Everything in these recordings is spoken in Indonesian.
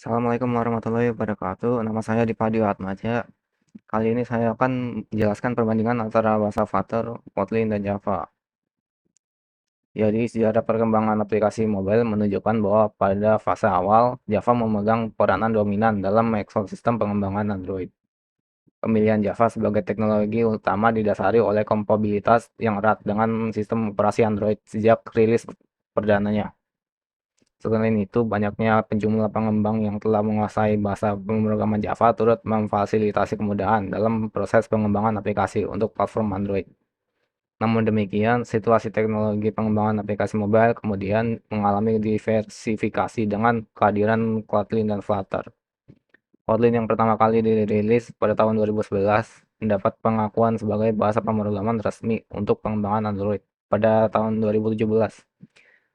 Assalamualaikum warahmatullahi wabarakatuh. Nama saya Dipadi Atmaja. Kali ini saya akan menjelaskan perbandingan antara bahasa Flutter, Kotlin, dan Java. Jadi, sejarah perkembangan aplikasi mobile menunjukkan bahwa pada fase awal, Java memegang peranan dominan dalam ekosistem pengembangan Android. Pemilihan Java sebagai teknologi utama didasari oleh kompatibilitas yang erat dengan sistem operasi Android sejak rilis perdananya. Selain itu, banyaknya penjumlah pengembang yang telah menguasai bahasa pemrograman Java turut memfasilitasi kemudahan dalam proses pengembangan aplikasi untuk platform Android. Namun demikian, situasi teknologi pengembangan aplikasi mobile kemudian mengalami diversifikasi dengan kehadiran Kotlin dan Flutter. Kotlin yang pertama kali dirilis pada tahun 2011 mendapat pengakuan sebagai bahasa pemrograman resmi untuk pengembangan Android pada tahun 2017.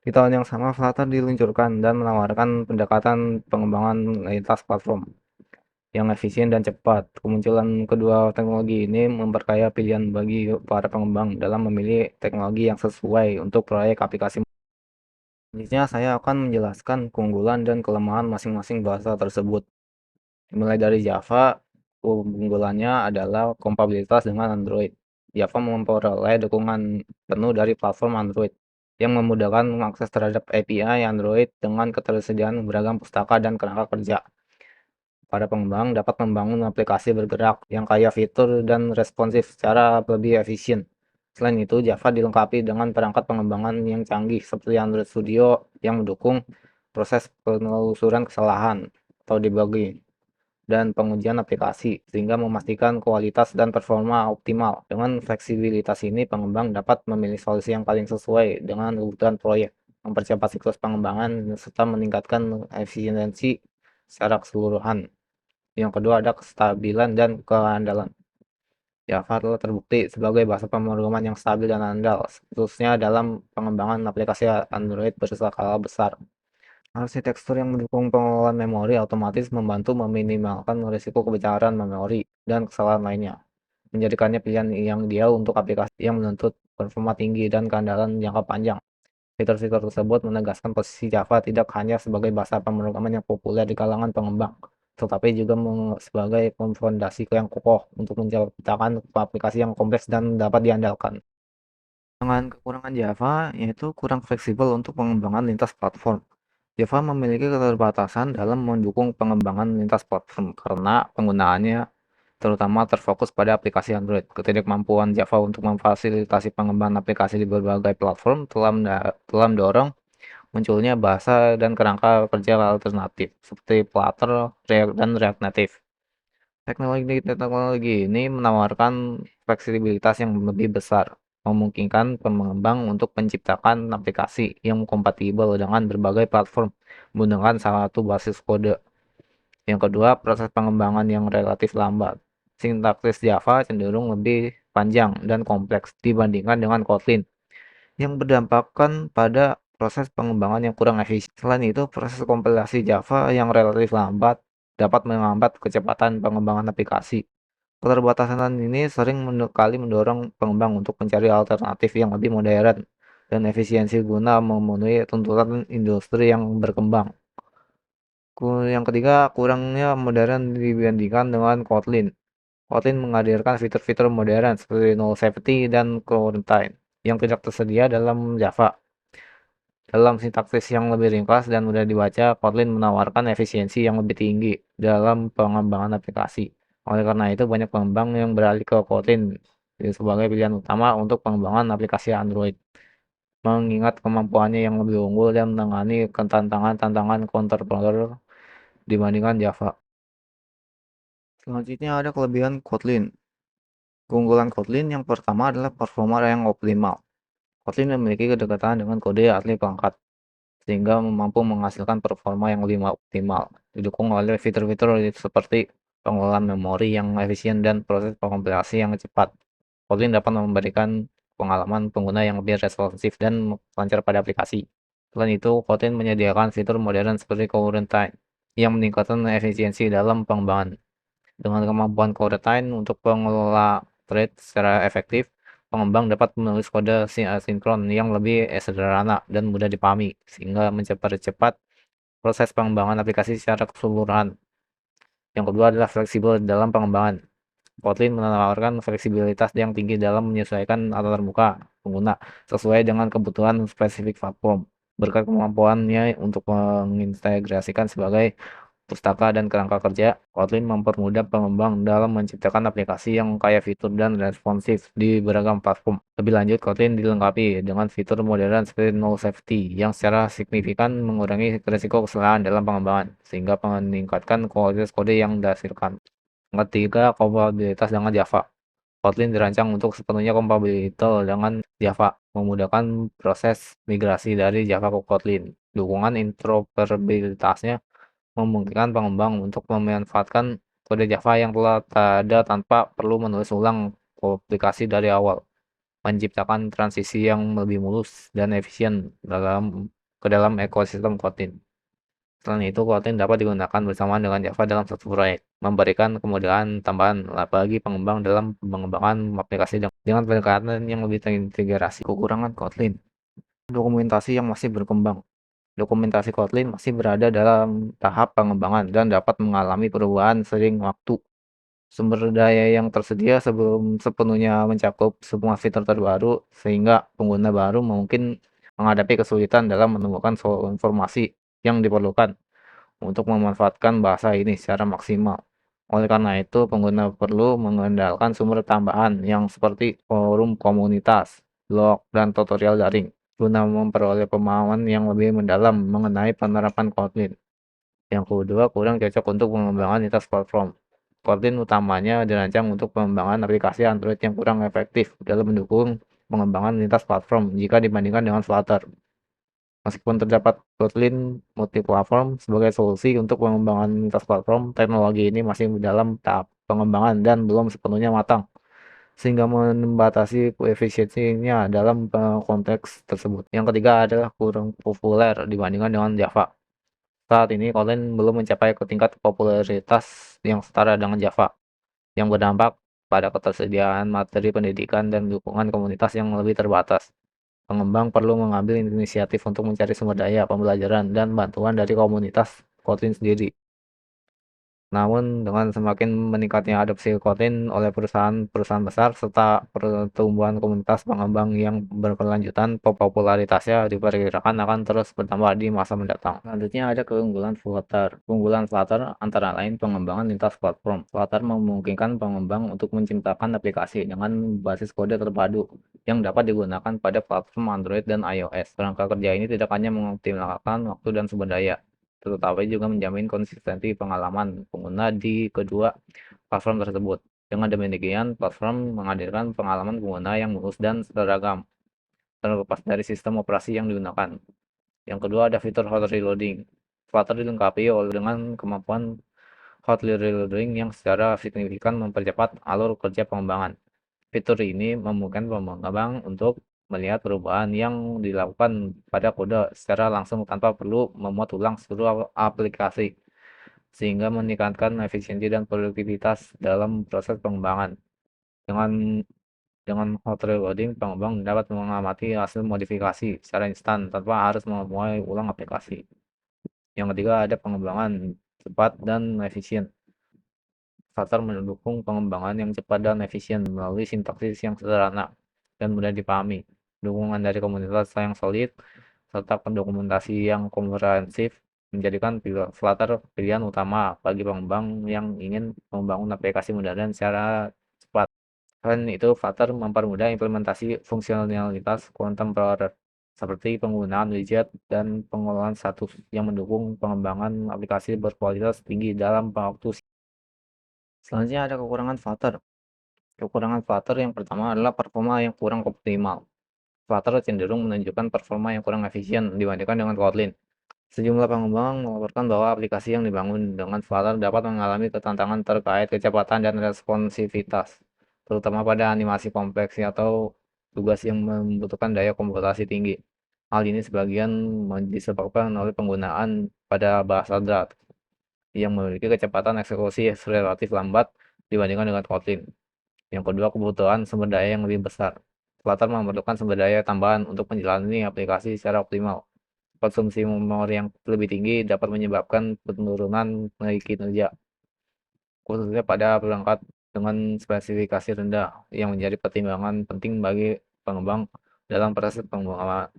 Di tahun yang sama, Flutter diluncurkan dan menawarkan pendekatan pengembangan lintas platform yang efisien dan cepat. Kemunculan kedua teknologi ini memperkaya pilihan bagi para pengembang dalam memilih teknologi yang sesuai untuk proyek aplikasi. Selanjutnya, saya akan menjelaskan keunggulan dan kelemahan masing-masing bahasa tersebut. Mulai dari Java, keunggulannya adalah kompatibilitas dengan Android. Java memperoleh dukungan penuh dari platform Android yang memudahkan mengakses terhadap API Android dengan ketersediaan beragam pustaka dan kerangka kerja. Para pengembang dapat membangun aplikasi bergerak yang kaya fitur dan responsif secara lebih efisien. Selain itu, Java dilengkapi dengan perangkat pengembangan yang canggih seperti Android Studio yang mendukung proses penelusuran kesalahan atau debugging dan pengujian aplikasi, sehingga memastikan kualitas dan performa optimal. Dengan fleksibilitas ini, pengembang dapat memilih solusi yang paling sesuai dengan kebutuhan proyek, mempercepat siklus pengembangan, serta meningkatkan efisiensi secara keseluruhan. Yang kedua ada kestabilan dan keandalan. Java telah terbukti sebagai bahasa pemrograman yang stabil dan andal, khususnya dalam pengembangan aplikasi Android berskala besar. Arsitektur yang mendukung pengelolaan memori otomatis membantu meminimalkan risiko kebocoran memori dan kesalahan lainnya, menjadikannya pilihan yang ideal untuk aplikasi yang menuntut performa tinggi dan keandalan jangka panjang. Fitur-fitur tersebut menegaskan posisi Java tidak hanya sebagai bahasa pemrograman yang populer di kalangan pengembang, tetapi juga sebagai fondasi yang kokoh untuk menciptakan aplikasi yang kompleks dan dapat diandalkan. Dengan kekurangan Java, yaitu kurang fleksibel untuk pengembangan lintas platform. Java memiliki keterbatasan dalam mendukung pengembangan lintas platform karena penggunaannya terutama terfokus pada aplikasi Android. Ketidakmampuan Java untuk memfasilitasi pengembangan aplikasi di berbagai platform telah mendorong munculnya bahasa dan kerangka kerja alternatif seperti Flutter, React, dan React Native. Teknologi ini menawarkan fleksibilitas yang lebih besar, memungkinkan pengembang untuk menciptakan aplikasi yang kompatibel dengan berbagai platform menggunakan satu basis kode. Yang kedua, proses pengembangan yang relatif lambat. Sintaksis Java cenderung lebih panjang dan kompleks dibandingkan dengan Kotlin, yang berdampakkan pada proses pengembangan yang kurang efisien. Selain itu, proses kompilasi Java yang relatif lambat dapat menghambat kecepatan pengembangan aplikasi. Keterbatasan ini sering kali mendorong pengembang untuk mencari alternatif yang lebih modern dan efisiensi guna memenuhi tuntutan industri yang berkembang. Yang ketiga, kurangnya modern dibandingkan dengan Kotlin. Kotlin menghadirkan fitur-fitur modern seperti null safety dan quarantine yang tidak tersedia dalam Java. Dalam sintaksis yang lebih ringkas dan mudah dibaca, Kotlin menawarkan efisiensi yang lebih tinggi dalam pengembangan aplikasi. Oleh karena itu, banyak pengembang yang beralih ke Kotlin sebagai pilihan utama untuk pengembangan aplikasi Android, mengingat kemampuannya yang lebih unggul dan menangani tantangan-tantangan kontemporer dibandingkan Java. Selanjutnya ada kelebihan Kotlin. Keunggulan Kotlin yang pertama adalah performa yang optimal. Kotlin memiliki kedekatan dengan kode asli perangkat, sehingga mampu menghasilkan performa yang lebih optimal, didukung oleh fitur-fitur seperti pengelolaan memori yang efisien dan proses kompilasi yang cepat. Kotlin dapat memberikan pengalaman pengguna yang lebih responsif dan lancar pada aplikasi. Selain itu, Kotlin menyediakan fitur modern seperti quarantine yang meningkatkan efisiensi dalam pengembangan. Dengan kemampuan quarantine untuk pengelola thread secara efektif, pengembang dapat menulis kode asinkron yang lebih sederhana dan mudah dipahami, sehingga mempercepat proses pengembangan aplikasi secara keseluruhan. Yang kedua adalah fleksibel dalam pengembangan. Kotlin menawarkan fleksibilitas yang tinggi dalam menyesuaikan latar muka pengguna sesuai dengan kebutuhan spesifik platform. Berkat kemampuannya untuk mengintegrasikan sebagai pustaka dan kerangka kerja, Kotlin mempermudah pengembang dalam menciptakan aplikasi yang kaya fitur dan responsif di beragam platform. Lebih lanjut, Kotlin dilengkapi dengan fitur modern seperti null safety yang secara signifikan mengurangi risiko kesalahan dalam pengembangan, sehingga meningkatkan kualitas kode yang dihasilkan. Ketiga, kompatibilitas dengan Java. Kotlin dirancang untuk sepenuhnya kompatibel dengan Java, memudahkan proses migrasi dari Java ke Kotlin. Dukungan interoperabilitasnya memungkinkan pengembang untuk memanfaatkan kode Java yang telah ada tanpa perlu menulis ulang aplikasi dari awal, menciptakan transisi yang lebih mulus dan efisien ke dalam ekosistem Kotlin. Selain itu, Kotlin dapat digunakan bersama dengan Java dalam satu proyek, memberikan kemudahan tambahan bagi pengembang dalam pengembangan aplikasi dengan pendekatan yang lebih terintegrasi. Kekurangan Kotlin, dokumentasi yang masih berkembang. Dokumentasi Kotlin masih berada dalam tahap pengembangan dan dapat mengalami perubahan sering waktu. Sumber daya yang tersedia sebelum sepenuhnya mencakup semua fitur terbaru, sehingga pengguna baru mungkin menghadapi kesulitan dalam menemukan informasi yang diperlukan untuk memanfaatkan bahasa ini secara maksimal. Oleh karena itu, pengguna perlu mengandalkan sumber tambahan yang seperti forum komunitas, blog, dan tutorial daring guna memperoleh pemahaman yang lebih mendalam mengenai penerapan Kotlin. Yang kedua, kurang cocok untuk pengembangan lintas platform. Kotlin utamanya dirancang untuk pengembangan aplikasi Android yang kurang efektif dalam mendukung pengembangan lintas platform jika dibandingkan dengan Flutter. Meskipun terdapat Kotlin multiplatform sebagai solusi untuk pengembangan lintas platform, teknologi ini masih dalam tahap pengembangan dan belum sepenuhnya matang, sehingga membatasi efisiensinya dalam konteks tersebut. Yang ketiga adalah kurang populer dibandingkan dengan Java. Saat ini, Kotlin belum mencapai tingkat popularitas yang setara dengan Java, yang berdampak pada ketersediaan materi pendidikan dan dukungan komunitas yang lebih terbatas. Pengembang perlu mengambil inisiatif untuk mencari sumber daya pembelajaran dan bantuan dari komunitas Kotlin sendiri. Namun, dengan semakin meningkatnya adopsi Kotlin oleh perusahaan-perusahaan besar serta pertumbuhan komunitas pengembang yang berkelanjutan, popularitasnya diperkirakan akan terus bertambah di masa mendatang. Selanjutnya ada keunggulan Flutter. Keunggulan Flutter antara lain pengembangan lintas platform. Flutter memungkinkan pengembang untuk menciptakan aplikasi dengan basis kode terpadu yang dapat digunakan pada platform Android dan iOS. Kerangka kerja ini tidak hanya mengoptimalkan waktu dan sumber daya, tetapi juga menjamin konsistensi pengalaman pengguna di kedua platform tersebut. Dengan demikian, platform menghadirkan pengalaman pengguna yang mulus dan seragam, terlepas dari sistem operasi yang digunakan. Yang kedua ada fitur hot reloading. Flutter dilengkapi dengan kemampuan hot reloading yang secara signifikan mempercepat alur kerja pengembangan. Fitur ini memungkinkan pengembang untuk melihat perubahan yang dilakukan pada kode secara langsung tanpa perlu memuat ulang seluruh aplikasi, sehingga meningkatkan efisiensi dan produktivitas dalam proses pengembangan. Dengan hot reloading, pengembang dapat mengamati hasil modifikasi secara instan tanpa harus memulai ulang aplikasi. Yang ketiga ada pengembangan cepat dan efisien. Flutter mendukung pengembangan yang cepat dan efisien melalui sintaksis yang sederhana dan mudah dipahami, dukungan dari komunitas yang solid, serta dokumentasi yang komprehensif menjadikan Flutter pilihan utama bagi pengembang yang ingin membangun aplikasi modern secara cepat. Selain itu, Flutter mempermudah implementasi fungsionalitas contemporary seperti penggunaan widget dan pengolahan status yang mendukung pengembangan aplikasi berkualitas tinggi dalam waktu. Selanjutnya ada kekurangan Flutter. Kekurangan Flutter yang pertama adalah performa yang kurang optimal. Flutter cenderung menunjukkan performa yang kurang efisien dibandingkan dengan Kotlin. Sejumlah pengembang melaporkan bahwa aplikasi yang dibangun dengan Flutter dapat mengalami ketantangan terkait kecepatan dan responsivitas, terutama pada animasi kompleks atau tugas yang membutuhkan daya komputasi tinggi. Hal ini sebagian disebabkan oleh penggunaan pada bahasa Dart yang memiliki kecepatan eksekusi relatif lambat dibandingkan dengan Kotlin. Yang kedua, kebutuhan sumber daya yang lebih besar. Flutter memerlukan sumber daya tambahan untuk menjalani aplikasi secara optimal. Konsumsi memori yang lebih tinggi dapat menyebabkan penurunan nilai kinerja, khususnya pada perangkat dengan spesifikasi rendah, yang menjadi pertimbangan penting bagi pengembang dalam proses pengembangan.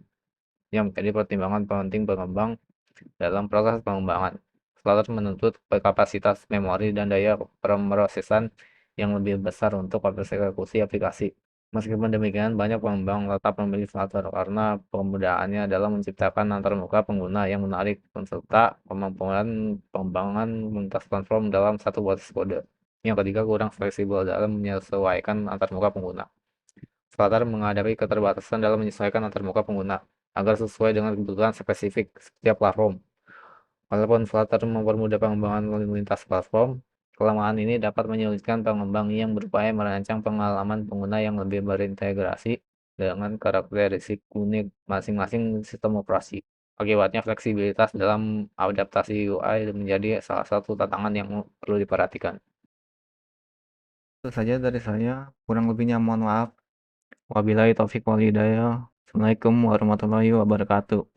Dalam proses pengembangan, Flutter menuntut kapasitas memori dan daya pemrosesan yang lebih besar untuk eksekusi aplikasi. Meskipun demikian, banyak pengembang tetap memilih Flutter karena kemudahannya dalam menciptakan antarmuka pengguna yang menarik, serta kemampuan pengembangan lintas platform dalam satu basis kode. Yang ketiga, kurang fleksibel dalam menyesuaikan antarmuka pengguna. Flutter menghadapi keterbatasan dalam menyesuaikan antarmuka pengguna agar sesuai dengan kebutuhan spesifik setiap platform. Walaupun Flutter mempermudah pengembangan lintas platform, kelemahan ini dapat menyulitkan pengembang yang berupaya merancang pengalaman pengguna yang lebih berintegrasi dengan karakteristik unik masing-masing sistem operasi. Akibatnya, fleksibilitas dalam adaptasi UI menjadi salah satu tantangan yang perlu diperhatikan. Itu saja dari saya, kurang lebihnya mohon maaf. Wabillahi taufik wal hidayah. Assalamualaikum warahmatullahi wabarakatuh.